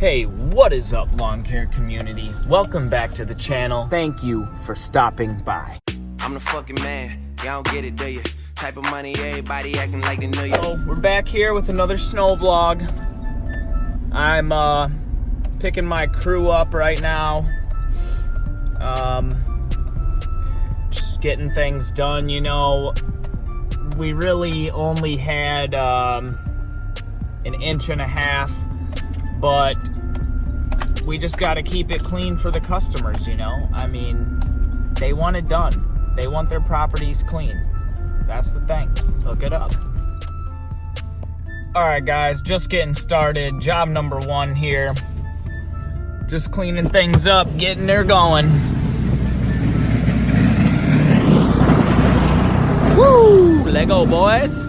Hey, what is up, lawn care community? Welcome back to the channel. Thank you for stopping by. I'm the fucking man. Y'all don't get it, do you? Type of money, everybody acting like they know you. So, we're back here with another snow vlog. I'm picking my crew up right now. Just getting things done, you know. We really only had an inch and a half, but we just got to keep it clean for the customers, you know. I mean, they want it done. They want their properties clean. That's the thing. Hook it up. All right, guys, just getting started. Job number 1 here. Just cleaning things up, getting her going. Woo! Let go, boys.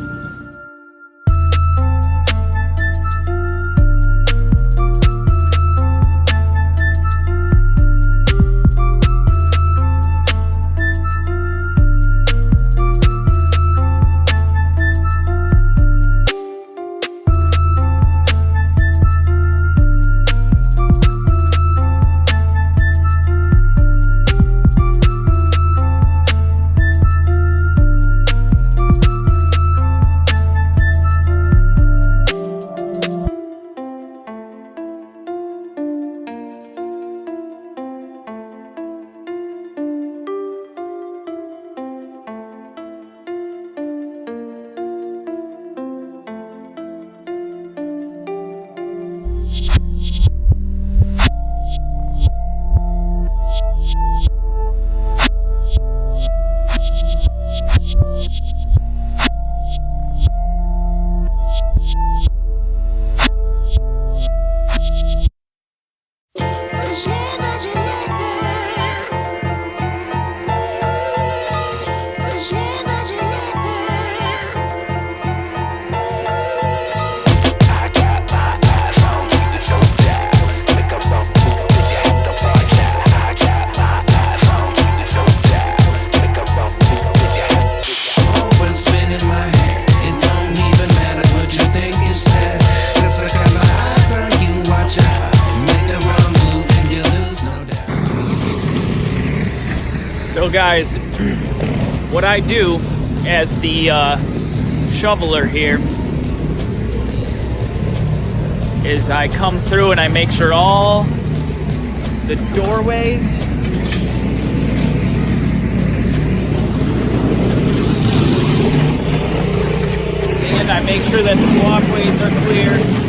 So guys, what I do as the shoveler here is I come through and I make sure all the doorways and I make sure that the walkways are clear.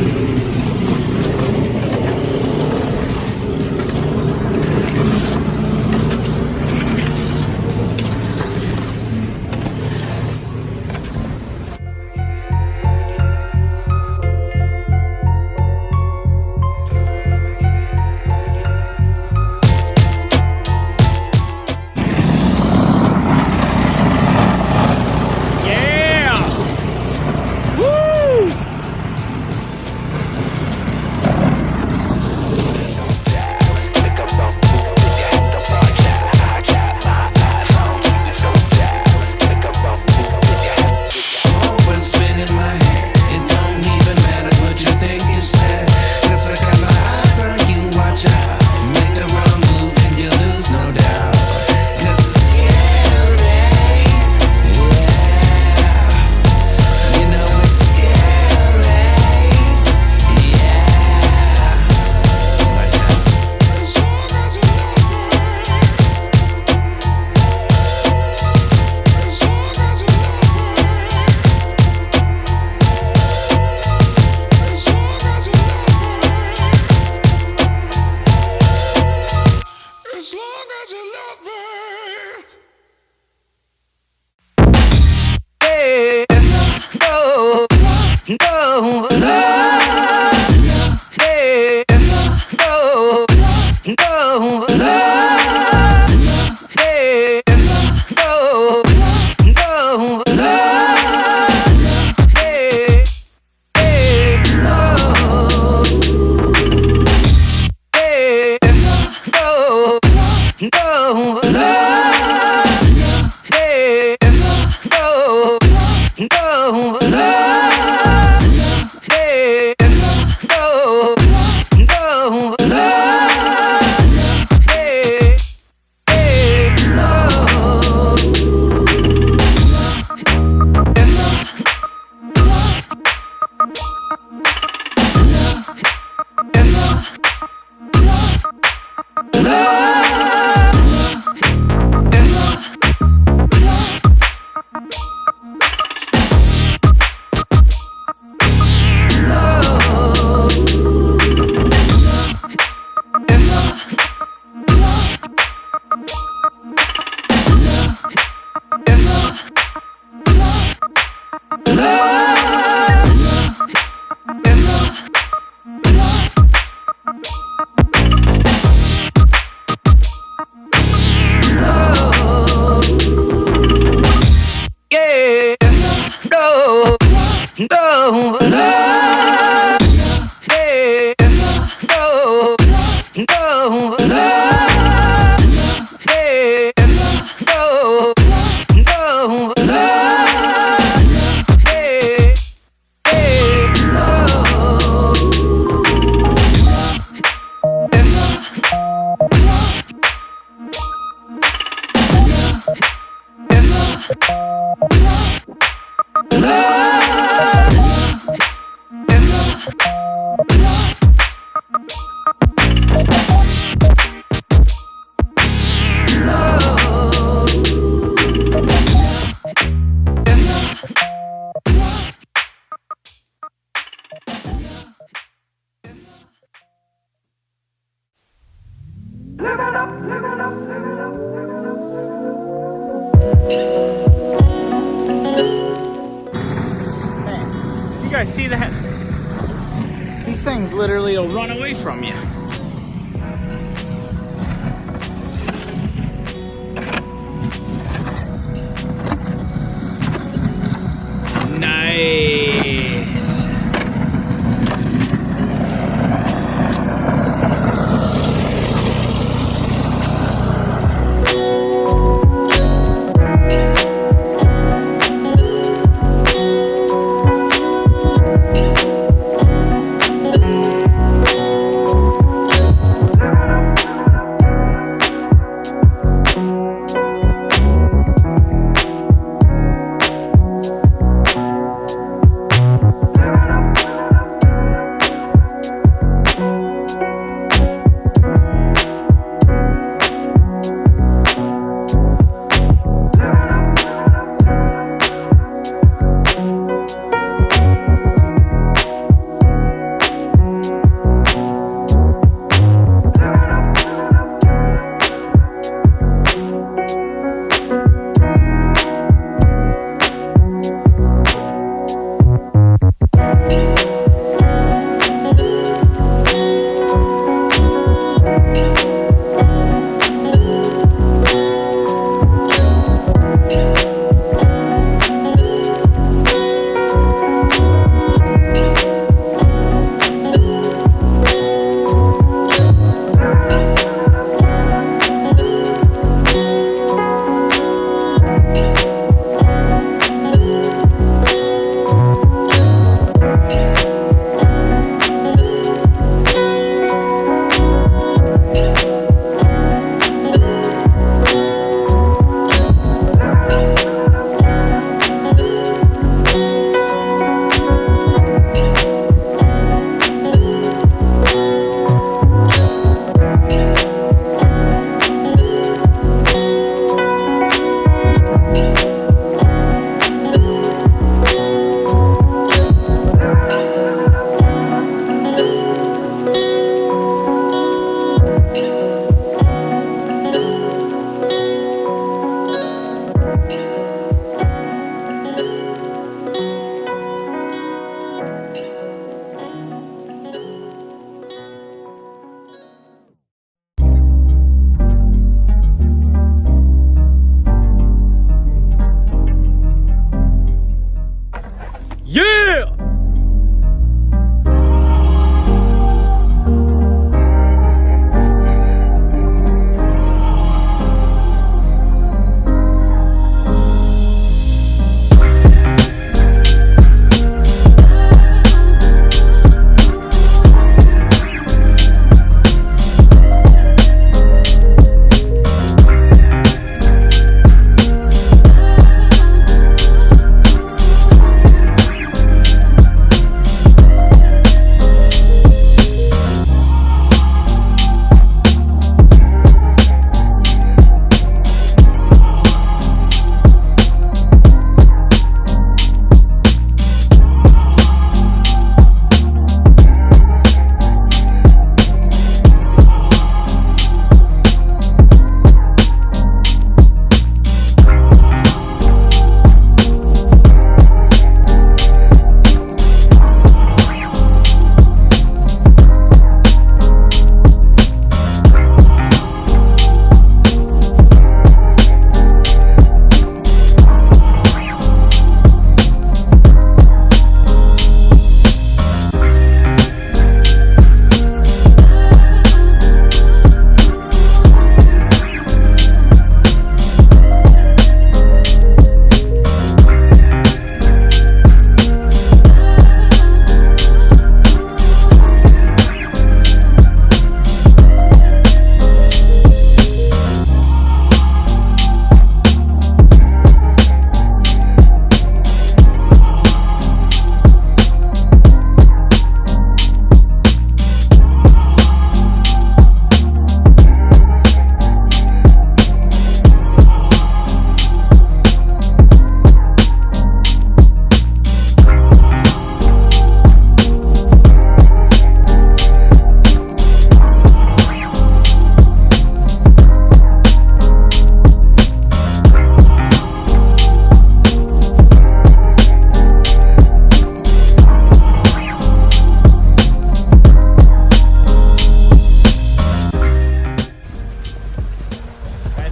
Man, did you guys see that? These things literally will run away from you. Nice.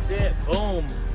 That's it. Boom.